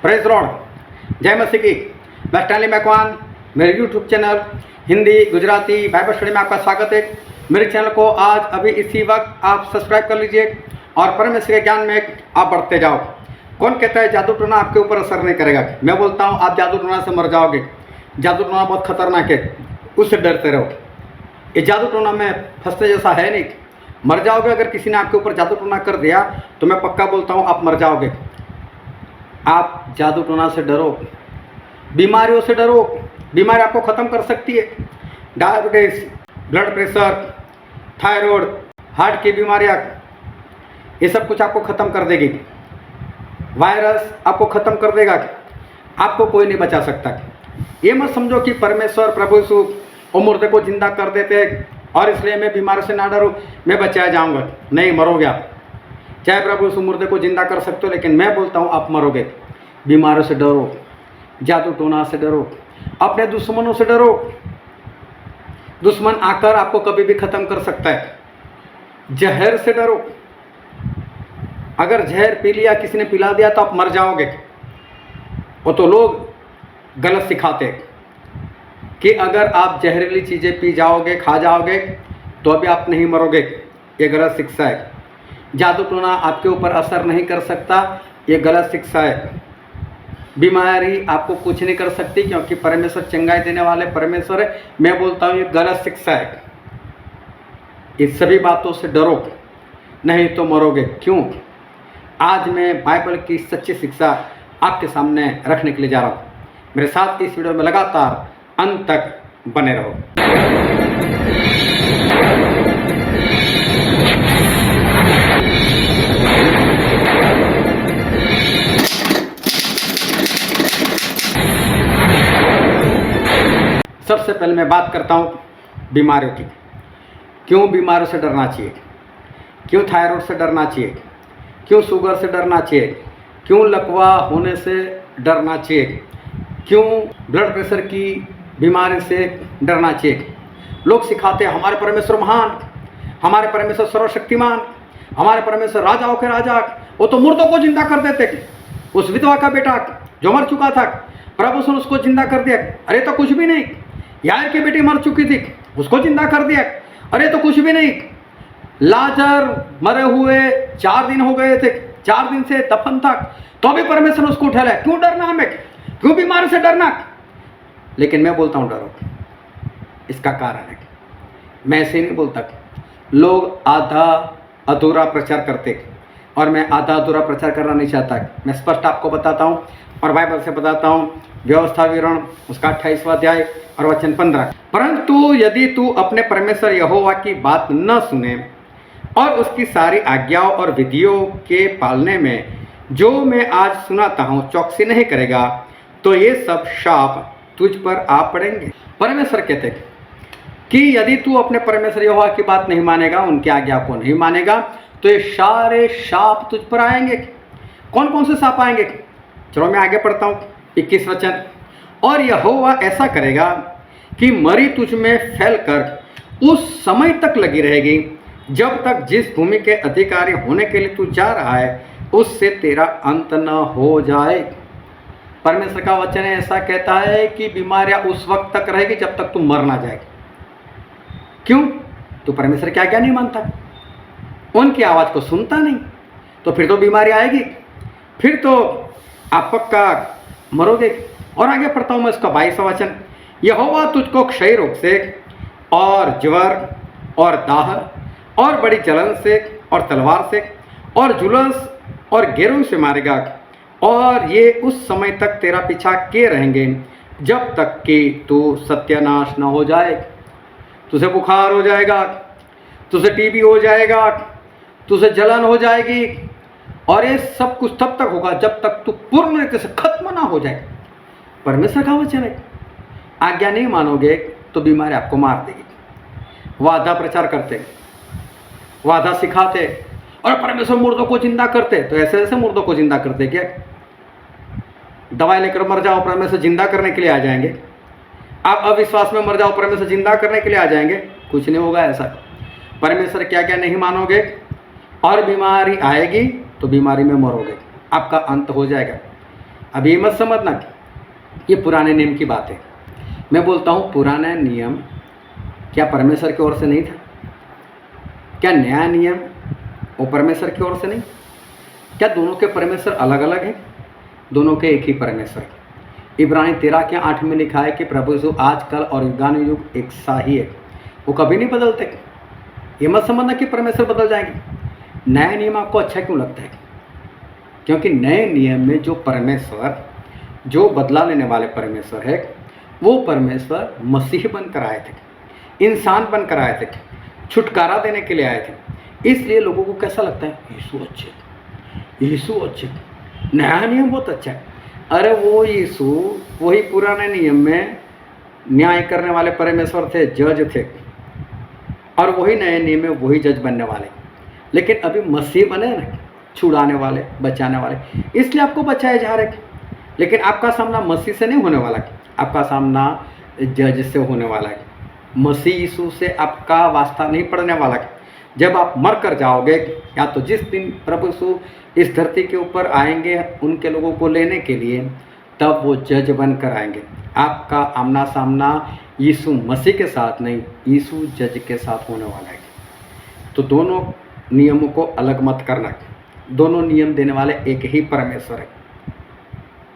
Praise Lord, जय मसीह की। मैं स्टैनली मैकवान, मेरे YouTube channel Hindi Gujarati Bible study में आपका स्वागत है। मेरे चैनल को आज अभी इसी वक्त आप सब्सक्राइब कर लीजिए और परमेश्वर के ज्ञान में आप बढ़ते जाओ। कौन कहता है जादू टोना आपके ऊपर असर नहीं करेगा? मैं बोलता हूँ आप जादू टोना से मर जाओगे। जादू टोना बहुत खतरनाक है, उससे डरते रहो। ये जादू टोना में फंसने जैसा है नहीं, मर जाओगे। अगर किसी ने आपके ऊपर जादू टोना कर दिया तो मैं पक्का बोलता हूँ आप मर जाओगे। आप जादू टोना से डरो, बीमारियों से डरो। बीमारी आपको ख़त्म कर सकती है। Diabetes, blood pressure, thyroid, heart की बीमारियाँ, ये सब कुछ आपको ख़त्म कर देगी। वायरस आपको ख़त्म कर देगा। आपको कोई नहीं बचा सकता। ये मत समझो कि परमेश्वर प्रभु यीशु वो मुर्दे को जिंदा कर देते और इसलिए मैं बीमारी से ना डरूं, मैं बचाया जाऊंगा। नहीं, मरोगे आप। चाहे प्रभु यीशु मुर्दे को जिंदा कर सकते हो, लेकिन मैं बोलता हूँ आप मरोगे। बीमारों से डरो, जादू टोना से डरो, अपने दुश्मनों से डरो। दुश्मन आकर आपको कभी भी ख़त्म कर सकता है। जहर से डरो। अगर जहर पी लिया, किसी ने पिला दिया तो आप मर जाओगे। वो तो लोग गलत सिखाते हैं कि अगर आप जहरीली चीज़ें पी जाओगे, खा जाओगे तो अभी आप नहीं मरोगे। ये गलत शिक्षा है। जादू टोना आपके ऊपर असर नहीं कर सकता, ये गलत शिक्षा है। बीमारी आपको कुछ नहीं कर सकती क्योंकि परमेश्वर चंगाई देने वाले परमेश्वर है। मैं बोलता हूँ ये गलत शिक्षा है। इस सभी बातों से डरो, नहीं तो मरोगे। क्यों? आज मैं बाइबल की सच्ची शिक्षा आपके सामने रखने के लिए जा रहा हूँ। मेरे साथ इस वीडियो में लगातार अंत तक बने रहो। सबसे पहले मैं बात करता हूँ बीमारियों की। क्यों बीमारियों से डरना चाहिए? क्यों थायराइड से डरना चाहिए? क्यों शुगर से डरना चाहिए? क्यों लकवा होने से डरना चाहिए? क्यों ब्लड प्रेशर की बीमारी से डरना चाहिए? लोग सिखाते हैं हमारे परमेश्वर महान, हमारे परमेश्वर सर्वशक्तिमान, हमारे परमेश्वर राजाओं के राजा, वो तो मुर्दों को जिंदा कर देते। उस विधवा का बेटा जो मर चुका था, प्रभु ने उसको जिंदा कर दिया। अरे तो कुछ भी नहीं। यार की बेटी मर चुकी थी, उसको जिंदा कर दिया। अरे तो कुछ भी नहीं। लाजर मरे हुए 4 दिन हो गए थे, 4 दिन से दफन था, तो भी परमेश्वर ने उसको उठा लिया। क्यों डरना हमें? क्यों बीमारी से डरना? लेकिन मैं बोलता हूँ डरो। इसका कारण है, मैं ऐसे नहीं बोलता। लोग आधा अधूरा प्रचार करते और मैं आधा अधूरा प्रचार करना नहीं चाहता। मैं स्पष्ट आपको बताता हूँ और बाइबल से बताता हूँ। व्यवस्था विवरण उसका 28वां अध्याय और वचन 15। परंतु यदि तू अपने परमेश्वर यहोवा की बात न सुने और उसकी सारी आज्ञाओं और विधियों के पालने में जो मैं आज सुनाता हूँ चौकसी नहीं करेगा, तो ये सब शाप तुझ पर आ पड़ेंगे। परमेश्वर कहते हैं कि यदि तू अपने परमेश्वर यहोवा की बात नहीं मानेगा, उनकी आज्ञा को नहीं मानेगा, तो ये सारे शाप तुझ पर आएंगे। कौन कौन से शाप आएंगे? चलो मैं आगे पढ़ता हूँ। 21 वचन। और यहोवा ऐसा करेगा कि मरी तुझ में फैलकर उस समय तक लगी रहेगी जब तक जिस भूमि के अधिकारी होने के लिए तू जा रहा है उससे तेरा अंत न हो जाए। परमेश्वर का वचन ऐसा कहता है कि बीमारियां उस वक्त तक रहेगी जब तक तू मर ना जाए। क्यों? तू परमेश्वर की आज्ञा नहीं मानता, उनकी आवाज़ को सुनता नहीं, तो फिर तो बीमारी आएगी, फिर तो आप पक्का मरोगे। और आगे पढ़ता हूँ मैं इसका 22वां वचन। यहोवा तुझको क्षय रोग से और ज्वर और दाह और बड़ी जलन से और तलवार से और जुलस और गेरू से मारेगा, और ये उस समय तक तेरा पीछा किए रहेंगे जब तक कि तू सत्यानाश न हो जाए। तुझे बुखार हो जाएगा, तुझे टीबी हो जाएगा, तुझे जलन हो जाएगी, और ये सब कुछ तब तक होगा जब तक तू पूर्ण रीति से खत्म ना हो जाए। परमेश्वर का वचन है। आज्ञा नहीं मानोगे तो बीमारी आपको मार देगी। वादा प्रचार करते, वादा सिखाते और परमेश्वर मुर्दों को जिंदा करते, तो ऐसे ऐसे मुर्दों को जिंदा करते क्या? दवाई लेकर मर जाओ, परमेश्वर जिंदा करने के लिए आ जाएंगे। आप अविश्वास में मर जाओ, परमेश्वर जिंदा करने के लिए आ जाएंगे? कुछ नहीं होगा ऐसा। परमेश्वर क्या क्या नहीं मानोगे और बीमारी आएगी तो बीमारी में मरोगे, आपका अंत हो जाएगा। अब ये मत समझना कि ये पुराने नियम की बात है। मैं बोलता हूँ पुराना नियम क्या परमेश्वर की ओर से नहीं था? क्या नया नियम वो परमेश्वर की ओर से नहीं? क्या दोनों के परमेश्वर अलग अलग हैं? दोनों के एक ही परमेश्वर है। इब्रानी 13:8 में लिखा है कि प्रभु यीशु आज कल और युगानुयुग एक सा ही है, वो कभी नहीं बदलते। ये मत समझना कि परमेश्वर बदल जाएंगे। नया नियम आपको अच्छा क्यों लगता है? क्योंकि नए नियम में जो परमेश्वर, जो बदला लेने वाले परमेश्वर है, वो परमेश्वर मसीह बनकर आए थे, इंसान बनकर आए थे, छुटकारा देने के लिए आए थे। इसलिए लोगों को कैसा लगता है, यीशु अच्छे, यीशु अच्छे, नया नियम बहुत अच्छा है। अरे वो यीशु वही पुराने नियम में न्याय करने वाले परमेश्वर थे, जज थे, और वही नए नियम में वही जज बनने वाले। लेकिन अभी मसीह बने ना, छुड़ाने वाले, बचाने वाले, इसलिए आपको बचाए जा रहे। लेकिन आपका सामना मसीह से नहीं होने वाला, आपका सामना जज से होने वाला है। मसीह यीशु से आपका वास्ता नहीं पड़ने वाला है। जब आप मर कर जाओगे, या तो जिस दिन प्रभु यीशु इस धरती के ऊपर आएंगे उनके लोगों को लेने के लिए, तब वो जज बनकर आएंगे। आपका आमना सामना यीशु मसीह के साथ नहीं, यीशु जज के साथ होने वाला है। तो दोनों नियमों को अलग मत करना, दोनों नियम देने वाले एक ही परमेश्वर है।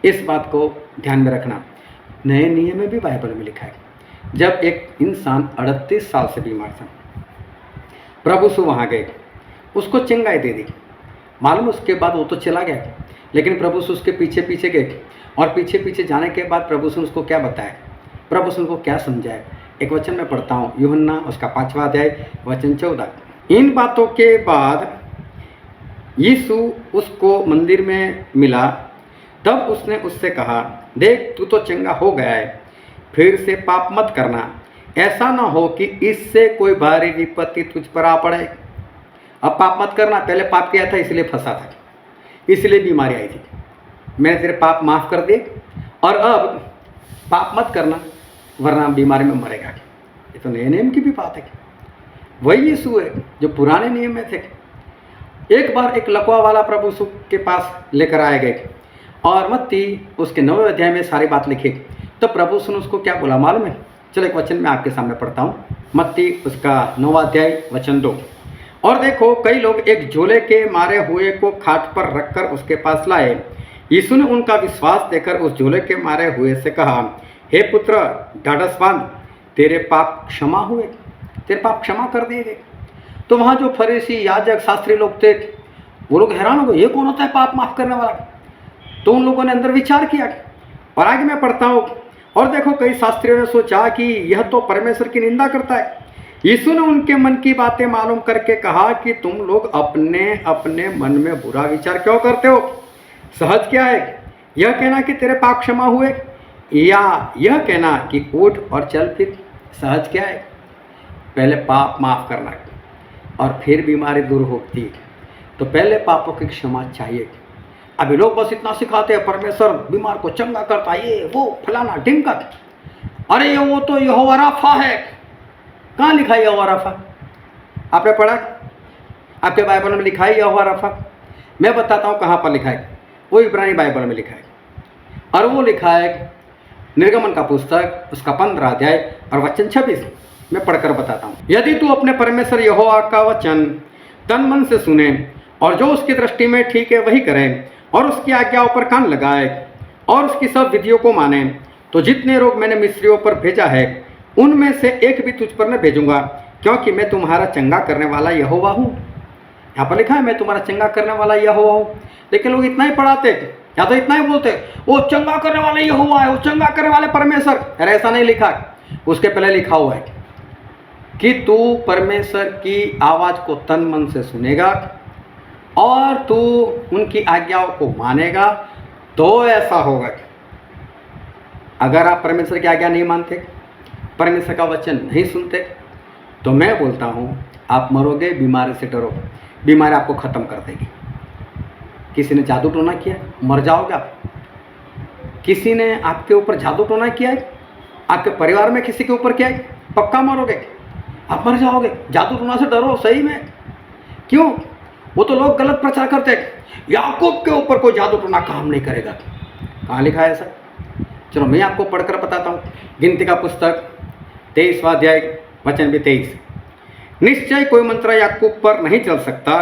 इस बात को ध्यान में रखना। नए नियम में भी बाइबल में लिखा है, जब एक इंसान 38 साल से बीमार था, प्रभु यीशु वहाँ गए, उसको चंगाई दे दी। मालूम उसके बाद वो तो चला गया, लेकिन प्रभु यीशु उसके पीछे पीछे गए, और पीछे पीछे जाने के बाद प्रभु यीशु उसको क्या बताया, प्रभु यीशु उसको क्या समझाया। एक वचन में पढ़ता हूँ, यूहन्ना उसका 5वां अध्याय वचन 14। इन बातों के बाद यीशु उसको मंदिर में मिला, तब उसने उससे कहा, देख तू तो चंगा हो गया है, फिर से पाप मत करना, ऐसा ना हो कि इससे कोई भारी विपत्ति तुझ पर आ पड़े। अब पाप मत करना, पहले पाप किया था इसलिए फंसा था, इसलिए बीमारी आई थी। मैंने तेरे पाप माफ़ कर दिए, और अब पाप मत करना वरना बीमारी में मरेगा। ये तो नए नियम की भी बात है। वही यीशु है जो पुराने नियम में थे। एक बार एक लकवा वाला प्रभु यीशु के पास लेकर आए गए, और मत्ती उसके 9वें अध्याय में सारी बात लिखी। तो प्रभु यीशु ने उसको क्या बोला मालूम है? चलो एक वचन मैं आपके सामने पढ़ता हूँ, मत्ती उसका 9वां अध्याय वचन 2। और देखो, कई लोग एक झोले के मारे हुए को खाट पर रखकर उसके पास लाए। यीशु ने उनका विश्वास देखकर उस झोले के मारे हुए से कहा, हे पुत्र, ढाढ़स बांध, तेरे पाप क्षमा हुए, तेरे पाप क्षमा कर दिए गए। तो वहाँ जो फरीसी, याजक, शास्त्री लोग थे, वो लोग हैरान हो गए, ये कौन होता है पाप माफ करने वाला? तो उन लोगों ने अंदर विचार किया। और आगे मैं पढ़ता हूँ, और देखो, कई शास्त्रियों ने सोचा कि यह तो परमेश्वर की निंदा करता है। यीशु ने उनके मन की बातें मालूम करके कहा कि तुम लोग अपने अपने मन में बुरा विचार क्यों करते हो? सहज क्या है, यह कहना कि तेरे पाप क्षमा हुए, या यह कहना कि उठ और चल फिर? सहज क्या है? पहले पाप माफ करना और फिर बीमारी दूर होती है। तो पहले पापों की क्षमा चाहिए। अभी लोग बस इतना सिखाते हैं, परमेश्वर बीमार को चंगा करता, ये वो फलाना ढिमका। अरे ये वो तो यहोवा राफा है। कहाँ लिखा है यहोवा राफा? आपने पढ़ा? आपके बाइबल में लिखा है यहोवा राफा? मैं बताता हूँ कहाँ पर लिखा है। वो इब्रानी बाइबल में लिखा है, और वो लिखा है निर्गमन का पुस्तक उसका 15 अध्याय और वचन 26। मैं पढ़कर बताता हूँ। यदि तू अपने परमेश्वर यहोवा का वचन तन मन से सुने और जो उसकी दृष्टि में ठीक है वही करे, और उसकी आज्ञाओं पर कान लगाए और उसकी सब विधियों को माने, तो जितने रोग मैंने मिस्रियों पर भेजा है उनमें से एक भी तुझ पर न भेजूंगा, क्योंकि मैं तुम्हारा चंगा करने वाला यहोवा हूँ। यहाँ पर लिखा है मैं तुम्हारा चंगा करने वाला यहोवा हूँ। लेकिन लोग इतना ही पढ़ाते, या तो इतना ही बोलते, वो चंगा करने वाले यहोवा है, वो चंगा करने वाले परमेश्वर। अरे ऐसा नहीं लिखा, उसके पहले लिखा हुआ है कि तू परमेश्वर की आवाज़ को तन मन से सुनेगा और तू उनकी आज्ञाओं को मानेगा, तो ऐसा होगा। अगर आप परमेश्वर की आज्ञा नहीं मानते, परमेश्वर का वचन नहीं सुनते, तो मैं बोलता हूँ आप मरोगे। बीमारी से डरो, बीमारी आपको ख़त्म कर देगी। किसी ने जादू टोना किया, मर जाओगे आप। किसी ने आपके ऊपर जादू टोना किया है, आपके परिवार में किसी के ऊपर किया है, पक्का मरोगे, आप मर जाओगे। जादू टोना से डरो सही में। क्यों? वो तो लोग गलत प्रचार करते हैं, याकूब के ऊपर कोई जादू टोना काम नहीं करेगा। कहाँ लिखा है ऐसा? चलो मैं आपको पढ़कर बताता हूँ। गिनती का पुस्तक 23वां अध्याय वचन भी 23। निश्चय कोई मंत्र याकूब पर नहीं चल सकता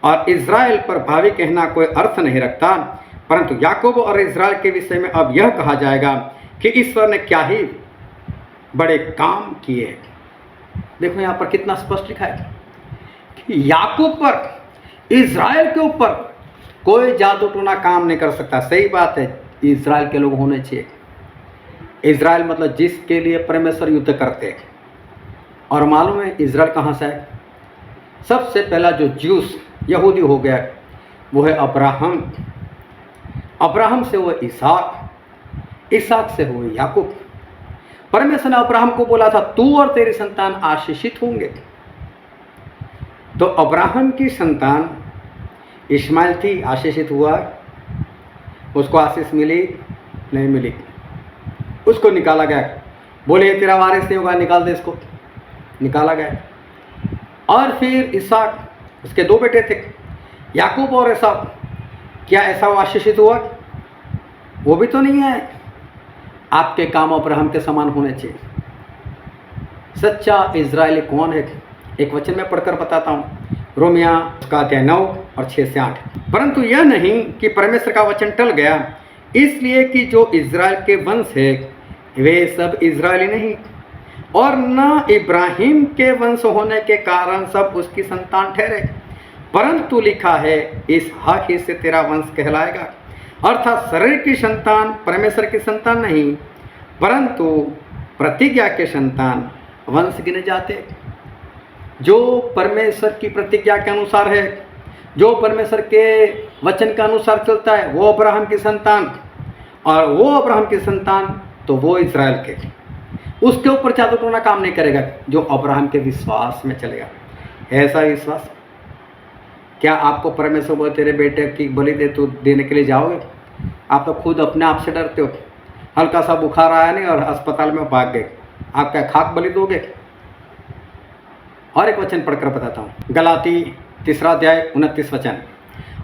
और इज़राइल पर भावी कहना कोई अर्थ नहीं रखता, परंतु याकूब और इज़राइल के विषय में अब यह कहा जाएगा कि ईश्वर ने क्या ही बड़े काम किए। देखो यहाँ पर कितना स्पष्ट लिखा है कि याकूब पर, इज़राइल के ऊपर कोई जादू टोना काम नहीं कर सकता। सही बात है, इज़राइल के लोग होने चाहिए। इज़राइल मतलब जिसके लिए परमेश्वर युद्ध करते हैं। और मालूम है इज़राइल कहाँ से है? सबसे पहला जो ज्यूस यहूदी हो गया वो है अब्राहम। अब्राहम से हुआ इसहाक, इसहाक से हुए याकूब। परमेश्वर ने अब्राहम को बोला था तू और तेरी संतान आशीषित होंगे। तो अब्राहम की संतान इस्माइल थी, आशीषित हुआ। उसको आशीष मिली? नहीं मिली। उसको निकाला गया। बोले तेरा वारिस नहीं होगा, निकाल दे इसको। निकाला गया। और फिर इसहाक, उसके दो बेटे थे, याकूब और एसाव। क्या एसाव आशीषित हुआ? वो भी तो नहीं है। आपके काम अब्राहम के समान होने चाहिए। सच्चा इज़राइली कौन है? एक वचन में पढ़कर बताता हूँ, रोमिया का अध्याय 9 और 6 से 8। परंतु यह नहीं कि परमेश्वर का वचन टल गया, इसलिए कि जो इज़राइल के वंश है वे सब इज़राइली नहीं, और न इब्राहिम के वंश होने के कारण सब उसकी संतान ठहरे, परंतु लिखा है इसहाक ही से तेरा वंश कहलाएगा। अर्थात शरीर की संतान परमेश्वर की संतान नहीं, परंतु प्रतिज्ञा के संतान वंश गिने जाते। जो परमेश्वर की प्रतिज्ञा के अनुसार है, जो परमेश्वर के वचन के अनुसार चलता है, वो अब्राहम की संतान। और वो अब्राहम की संतान तो वो इज़राइल के, उसके ऊपर जादू टोना काम नहीं करेगा जो अब्राहम के विश्वास में चलेगा। ऐसा विश्वास, क्या आपको परमेश्वर बोले तेरे बेटे की बलि दे तो देने के लिए जाओगे? आप तो खुद अपने आप से डरते हो। हल्का सा बुखार आया नहीं और अस्पताल में भाग गए, आप क्या खाक बलि दोगे? और एक वचन पढ़कर बताता हूँ, गलाती 3 अध्याय 29 वचन।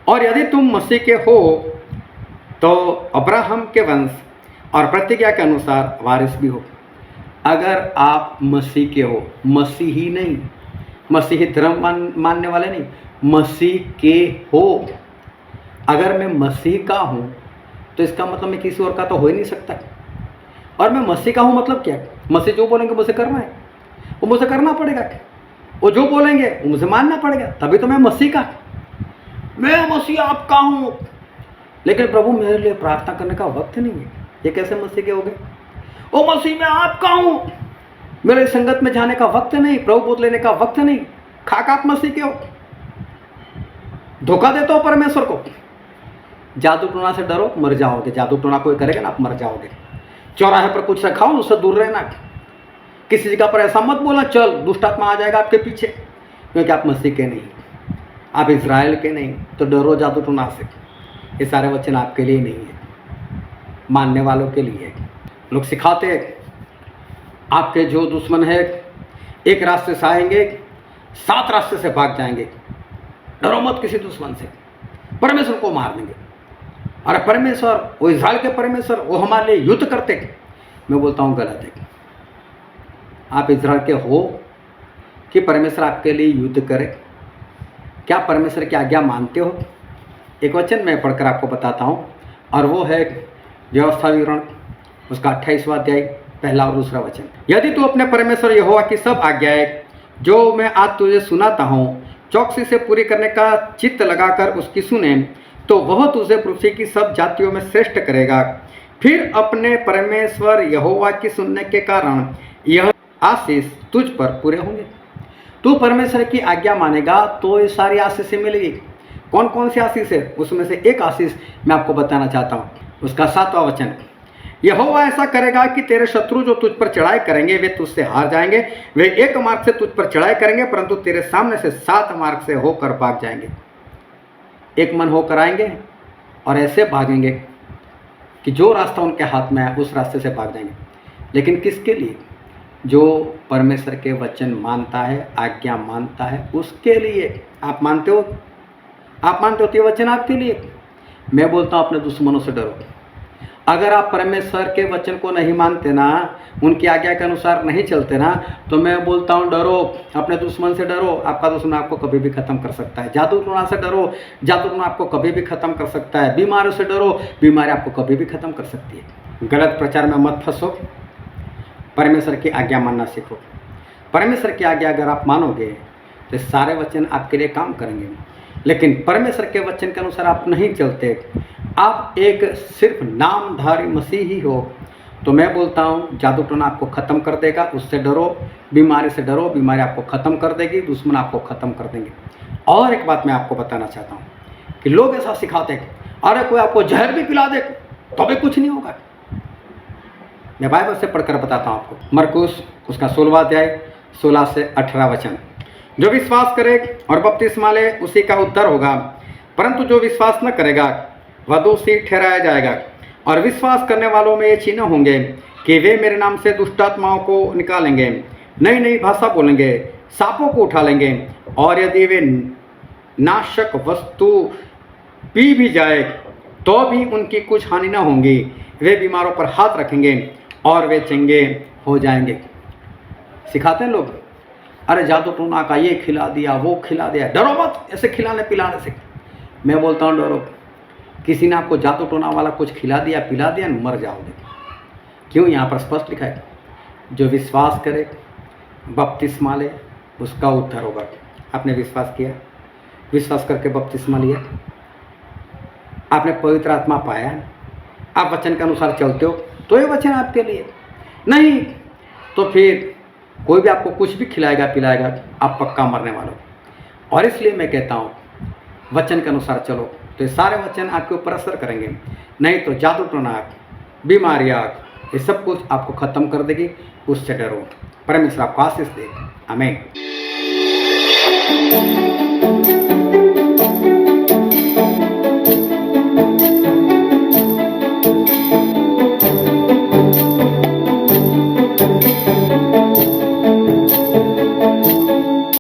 और यदि तुम मसीह के हो तो अब्राहम के वंश और प्रतिज्ञा के अनुसार वारिस भी हो। अगर आप मसीह के हो, मसीही नहीं, मसीही धर्म मानने वाले नहीं, मसीह के हो। अगर मैं मसीह का हूँ तो इसका मतलब मैं किसी और का तो हो ही नहीं सकता। और मैं मसीह का हूँ मतलब क्या? मसीह जो बोलेंगे मुझे करना है, वो मुझे करना पड़ेगा। वो जो बोलेंगे वो मुझे मानना पड़ेगा, तभी तो मैं मसीह का। मैं मसीह आपका हूँ, लेकिन प्रभु मेरे लिए प्रार्थना करने का वक्त नहीं है। ये कैसे मसीह के हो गए? ओ मसीह मैं आपका हूँ, मेरे संगत में जाने का वक्त नहीं, प्रभु बोध लेने का वक्त नहीं। खाक आप मसीह के हो, धोखा देते हो परमेश्वर को। जादू टोना से डरो, मर जाओगे। जादू टोना कोई करेगा ना, आप मर जाओगे। चौराहे पर कुछ रखा हो, उससे दूर रहना। किसी जगह पर ऐसा मत बोला चल दुष्ट आत्मा आ जाएगा आपके पीछे, क्योंकि आप मसीह के नहीं, आप इज़राइल के नहीं। तो डरो जादू टोना से। ये सारे वचन आपके लिए नहीं है, मानने वालों के लिए है। लोग सिखाते हैं आपके जो दुश्मन है एक रास्ते से आएंगे, 7 रास्ते से भाग जाएंगे। डरो मत किसी दुश्मन से, परमेश्वर को मार देंगे। अरे परमेश्वर, वो इज़राइल के परमेश्वर, वो हमारे लिए युद्ध करते। मैं बोलता हूँ गलत है। आप इज़राइल के हो कि परमेश्वर आपके लिए युद्ध करे? क्या परमेश्वर की आज्ञा मानते हो? एक वचन मैं पढ़कर आपको बताता हूँ, और वो है व्यवस्था विवरण उसका 28वां अध्याय 1 और 2 वचन। यदि तू अपने परमेश्वर यहोवा की सब आज्ञाएं जो मैं आज तुझे सुनाता हूँ चौकसी से पूरी करने का चित्त लगाकर उसकी सुने, तो वह तुझे पृथ्वी की सब जातियों में श्रेष्ठ करेगा। फिर अपने परमेश्वर यहोवा की सुनने के कारण यह आशीष तुझ पर पूरे होंगे। तू परमेश्वर की आज्ञा मानेगा तो ये सारी आशीषें मिलेगी। कौन कौन सी आशीष है? उसमें से एक आशीष मैं आपको बताना चाहता हूँ, उसका 7वां वचन। यहोवा ऐसा करेगा कि तेरे शत्रु जो तुझ पर चढ़ाई करेंगे वे तुझसे हार जाएंगे। वे एक मार्ग से तुझ पर चढ़ाई करेंगे, परंतु तेरे सामने से 7 मार्ग से होकर भाग जाएंगे। एक मन होकर आएंगे और ऐसे भागेंगे कि जो रास्ता उनके हाथ में है उस रास्ते से भाग जाएंगे। लेकिन किसके लिए? जो परमेश्वर के वचन मानता है, आज्ञा मानता है, उसके लिए। आप मानते हो? आप मानते हो तो ये वचन आपके लिए। मैं बोलता हूँ अपने दुश्मनों से डरो। अगर आप परमेश्वर के वचन को नहीं मानते ना, उनकी आज्ञा के अनुसार नहीं चलते ना, तो मैं बोलता हूँ डरो, अपने दुश्मन से डरो। आपका दुश्मन आपको कभी भी खत्म कर सकता है। जादू टोना से डरो, जादू टोना आपको कभी भी खत्म कर सकता है। बीमारियों से डरो, बीमारी आपको कभी भी खत्म कर सकती है। गलत प्रचार में मत फंसो, परमेश्वर की आज्ञा मानना सीखो। परमेश्वर की आज्ञा अगर आप मानोगे तो सारे वचन आपके लिए काम करेंगे। लेकिन परमेश्वर के वचन के अनुसार आप नहीं चलते, आप एक सिर्फ नामधारी मसीही हो, तो मैं बोलता हूँ जादू टोना आपको ख़त्म कर देगा। उससे डरो, बीमारी से डरो, बीमारी आपको ख़त्म कर देगी, दुश्मन आपको ख़त्म कर देंगे। और एक बात मैं आपको बताना चाहता हूँ कि लोग ऐसा सिखाते हैं, अरे कोई आपको जहर भी पिला दे तो भी कुछ नहीं होगा। मैं बाइबल से पढ़कर बताता हूँ आपको। मरकुस उसका 16वां अध्याय 16 से 18 वचन। जो विश्वास करे और बपतिस्मा ले उसी का उद्धार होगा, परंतु जो विश्वास न करेगा वह दोषी ठहराया जाएगा। और विश्वास करने वालों में ये चिन्ह होंगे कि वे मेरे नाम से दुष्टात्माओं को निकालेंगे, नई नई भाषा बोलेंगे, सांपों को उठा लेंगे, और यदि वे नाशक वस्तु पी भी जाए तो भी उनकी कुछ हानि न होगी। वे बीमारों पर हाथ रखेंगे और वे चंगे हो जाएंगे। सिखाते हैं लोग, अरे जादू टोना का ये खिला दिया, वो खिला दिया। डरो मत ऐसे खिलाने पिलाने से। मैं बोलता हूँ डरो। किसी ने आपको जादू टोना वाला कुछ खिला दिया, पिला दिया, मर जाओगे। क्यों? यहाँ पर स्पष्ट लिखा है, जो विश्वास करे बपतिस्मा ले उसका उद्धार होगा। आपने विश्वास किया, विश्वास करके बपतिस्मा लिया, आपने पवित्र आत्मा पाया, आप वचन के अनुसार चलते हो, तो ये वचन आपके लिए। नहीं तो फिर कोई भी आपको कुछ भी खिलाएगा पिलाएगा, आप पक्का मरने वाले हो। और इसलिए मैं कहता हूँ वचन के अनुसार चलो, तो ये सारे वचन आपके ऊपर असर करेंगे। नहीं तो जादू टोना, बीमारियाँ, ये सब कुछ आपको ख़त्म कर देगी। उससे डरो। परमेश्वर आपको आशीष दे। आमीन।